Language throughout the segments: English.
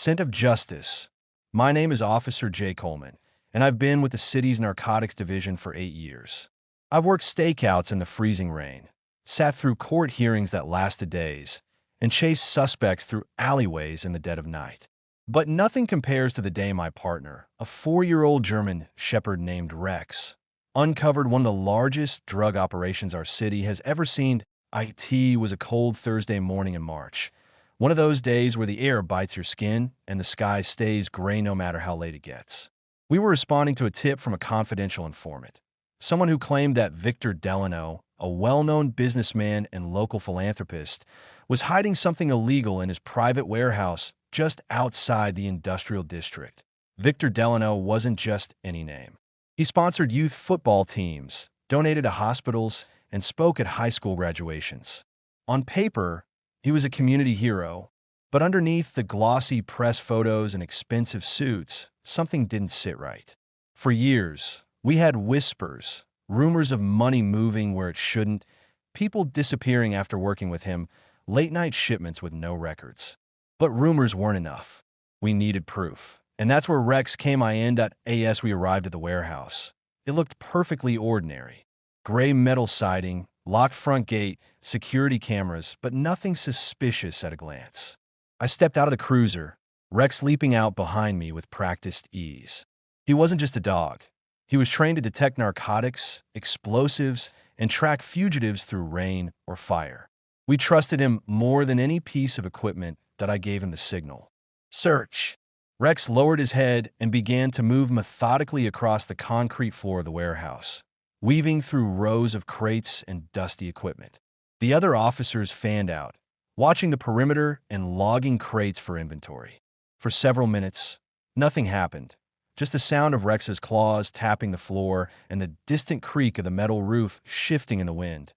Scent of Justice. My name is Officer Jay Coleman, and I've been with the city's narcotics division for 8 years. I've worked stakeouts in the freezing rain, sat through court hearings that lasted days, and chased suspects through alleyways in the dead of night. But nothing compares to the day my partner, a 4-year-old German shepherd named Rex, uncovered one of the largest drug operations our city has ever seen. It was a cold Thursday morning in March. One of those days where the air bites your skin and the sky stays gray no matter how late it gets. We were responding to a tip from a confidential informant, someone who claimed that Victor Delano, a well-known businessman and local philanthropist, was hiding something illegal in his private warehouse just outside the industrial district. Victor Delano wasn't just any name. He sponsored youth football teams, donated to hospitals, and spoke at high school graduations. On paper, he was a community hero, but underneath the glossy press photos and expensive suits, something didn't sit right. For years, we had whispers, rumors of money moving where it shouldn't, people disappearing after working with him, late-night shipments with no records. But rumors weren't enough. We needed proof. And that's where Rex came in. As we arrived at the warehouse, it looked perfectly ordinary. Gray metal siding, locked front gate, security cameras, but nothing suspicious at a glance. I stepped out of the cruiser, Rex leaping out behind me with practiced ease. He wasn't just a dog. He was trained to detect narcotics, explosives, and track fugitives through rain or fire. We trusted him more than any piece of equipment that I gave him the signal. Search. Rex lowered his head and began to move methodically across the concrete floor of the warehouse, weaving through rows of crates and dusty equipment. The other officers fanned out, watching the perimeter and logging crates for inventory. For several minutes, nothing happened, just the sound of Rex's claws tapping the floor and the distant creak of the metal roof shifting in the wind.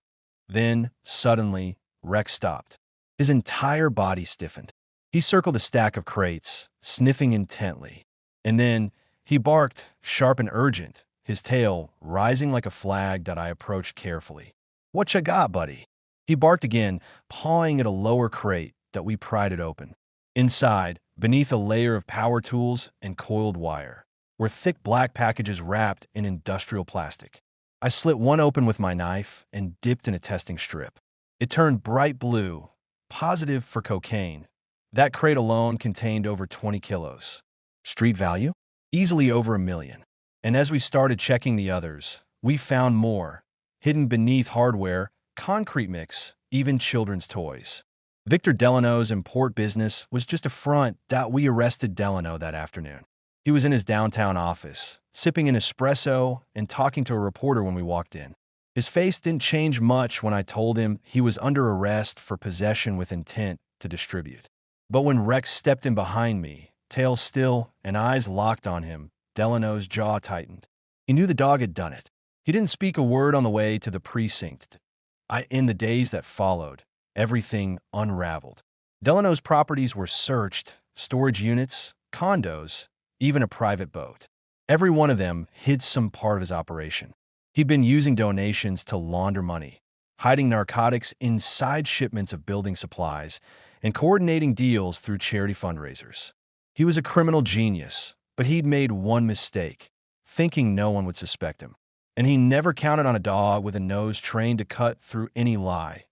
Then, suddenly, Rex stopped. His entire body stiffened. He circled a stack of crates, sniffing intently. And then, he barked, sharp and urgent, his tail rising like a flag that I approached carefully. "What ya got, buddy?" He barked again, pawing at a lower crate that we pried it open. Inside, beneath a layer of power tools and coiled wire, were thick black packages wrapped in industrial plastic. I slit one open with my knife and dipped in a testing strip. It turned bright blue, positive for cocaine. That crate alone contained over 20 kilos. Street value? Easily over $1 million. And as we started checking the others, we found more, hidden beneath hardware, concrete mix, even children's toys. Victor Delano's import business was just a front that we arrested Delano that afternoon. He was in his downtown office, sipping an espresso and talking to a reporter when we walked in. His face didn't change much when I told him he was under arrest for possession with intent to distribute. But when Rex stepped in behind me, tail still and eyes locked on him, Delano's jaw tightened. He knew the dog had done it. He didn't speak a word on the way to the precinct. In the days that followed, everything unraveled. Delano's properties were searched, storage units, condos, even a private boat. Every one of them hid some part of his operation. He'd been using donations to launder money, hiding narcotics inside shipments of building supplies, and coordinating deals through charity fundraisers. He was a criminal genius, but he'd made one mistake, thinking no one would suspect him. And he never counted on a dog with a nose trained to cut through any lie.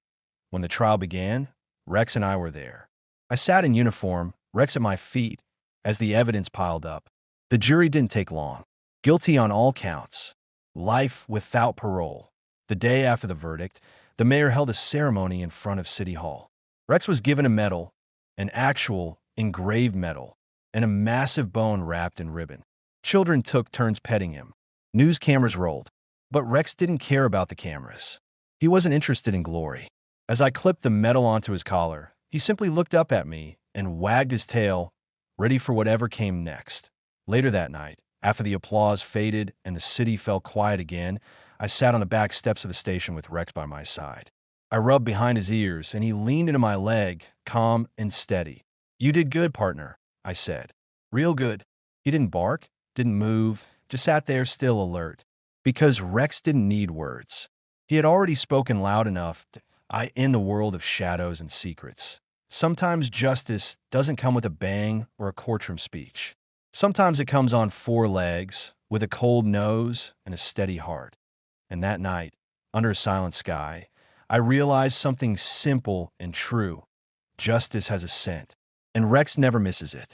When the trial began, Rex and I were there. I sat in uniform, Rex at my feet, as the evidence piled up. The jury didn't take long. Guilty on all counts. Life without parole. The day after the verdict, the mayor held a ceremony in front of City Hall. Rex was given a medal, an actual engraved medal, and a massive bone wrapped in ribbon. Children took turns petting him. News cameras rolled. But Rex didn't care about the cameras. He wasn't interested in glory. As I clipped the medal onto his collar, he simply looked up at me and wagged his tail, ready for whatever came next. Later that night, after the applause faded and the city fell quiet again, I sat on the back steps of the station with Rex by my side. I rubbed behind his ears, and he leaned into my leg, calm and steady. "You did good, partner," I said. "Real good." He didn't bark, didn't move, just sat there still alert. Because Rex didn't need words. He had already spoken loud enough in the world of shadows and secrets. Sometimes justice doesn't come with a bang or a courtroom speech. Sometimes it comes on four legs, with a cold nose and a steady heart. And that night, under a silent sky, I realized something simple and true. Justice has a scent, and Rex never misses it.